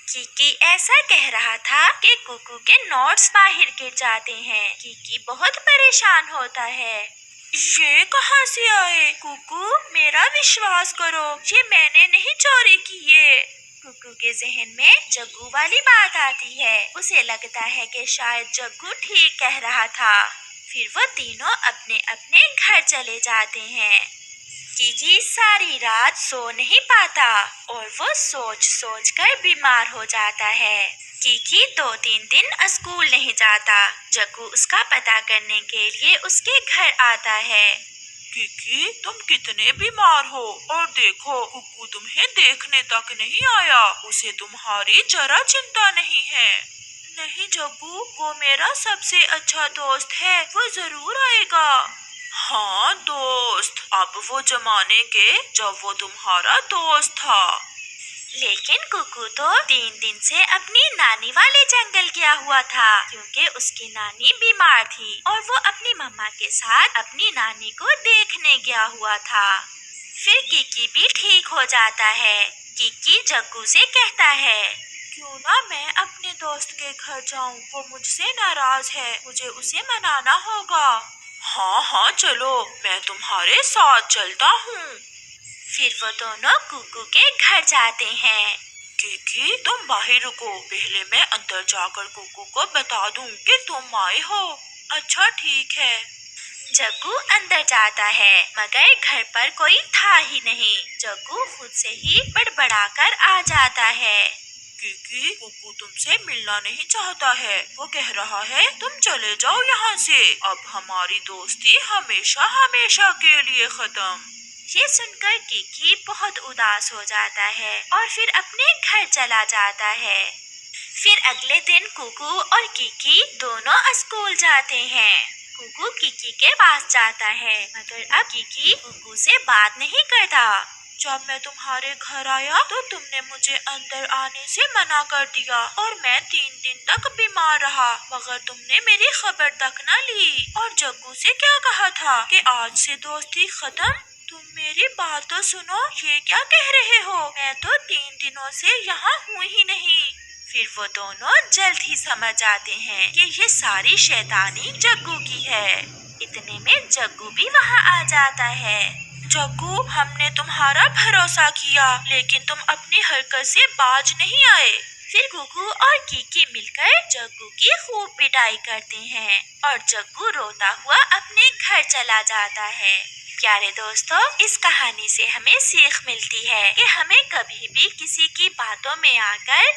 Kiki ऐसा कह रहा था कि कुकू के नोट्स बाहर गिर जाते हैं। कीकी बहुत परेशान होता है। ये कहाँ से आए? कुकू, मेरा विश्वास करो, ये मैंने नहीं चोरी किए। कुकू के जहन में जग्गू वाली बात आती है। उसे लगता है कि शायद जग्गू ठीक कह रहा था। फिर वो तीनों अपने अपने घर चले जाते हैं। कीकी सारी रात सो नहीं पाता और वो सोच सोच कर बीमार हो जाता है। कीकी 2-3 दिन स्कूल नहीं जाता। जग्गू उसका पता करने के लिए उसके घर आता है। कीकी, तुम कितने बीमार हो, और देखो कुकू तुम्हें देखने तक नहीं आया। उसे तुम्हारी जरा चिंता नहीं है। नहीं जग्गू, वो मेरा सबसे अच्छा दोस्त है, वो जरूर आएगा। हाँ दोस्त, अब वो जमाने के जब वो तुम्हारा दोस्त था। लेकिन कुकू तो 3 दिन से अपनी नानी वाले जंगल गया हुआ था, क्योंकि उसकी नानी बीमार थी और वो अपनी मम्मा के साथ अपनी नानी को देखने गया हुआ था। फिर कीकी भी ठीक हो जाता है। कीकी जग्गू से कहता है, क्यों ना मैं अपने दोस्त के घर जाऊं, वो मुझसे नाराज है, मुझे उसे मनाना होगा। हाँ हाँ चलो, मैं तुम्हारे साथ चलता हूँ। फिर वो दोनों कुकू के घर जाते हैं। कीकी, तुम बाहर रुको, पहले मैं अंदर जाकर कुकू को बता दूं कि तुम आए हो। अच्छा ठीक है। जग्गू अंदर जाता है, मगर घर पर कोई था ही नहीं। जग्गू खुद से ही बड़बड़ाकर आ जाता है। कीकी, कुकू तुमसे मिलना नहीं चाहता है। वो कह रहा है तुम चले जाओ यहाँ से, अब हमारी दोस्ती हमेशा हमेशा के लिए खत्म। ये सुनकर कीकी बहुत उदास हो जाता है और फिर अपने घर चला जाता है। फिर अगले दिन कुकू और कीकी दोनों स्कूल जाते हैं। कुकू कीकी के पास जाता है, मगर अब कीकी कुकू से बात नहीं करता। जब मैं तुम्हारे घर आया तो तुमने मुझे अंदर आने से मना कर दिया और मैं 3 दिन तक बीमार रहा, मगर तुमने मेरी खबर तक न ली। और जग्गू से क्या कहा था कि आज से दोस्ती खत्म। तुम मेरी बात तो सुनो, ये क्या कह रहे हो? मैं तो 3 दिनों से यहाँ हूँ ही नहीं। फिर वो दोनों जल्द ही समझ जाते हैं कि ये सारी शैतानी जग्गू की है। इतने में जग्गू भी वहाँ आ जाता है। जग्गू, हमने तुम्हारा भरोसा किया, लेकिन तुम अपनी हरकत से बाज नहीं आए। फिर कुकू और कीकी मिलकर जग्गू की खूब पिटाई करते हैं और जग्गू रोता हुआ अपने घर चला जाता है। प्यारे दोस्तों, इस कहानी से हमें सीख मिलती है कि हमें कभी भी किसी की बातों में आकर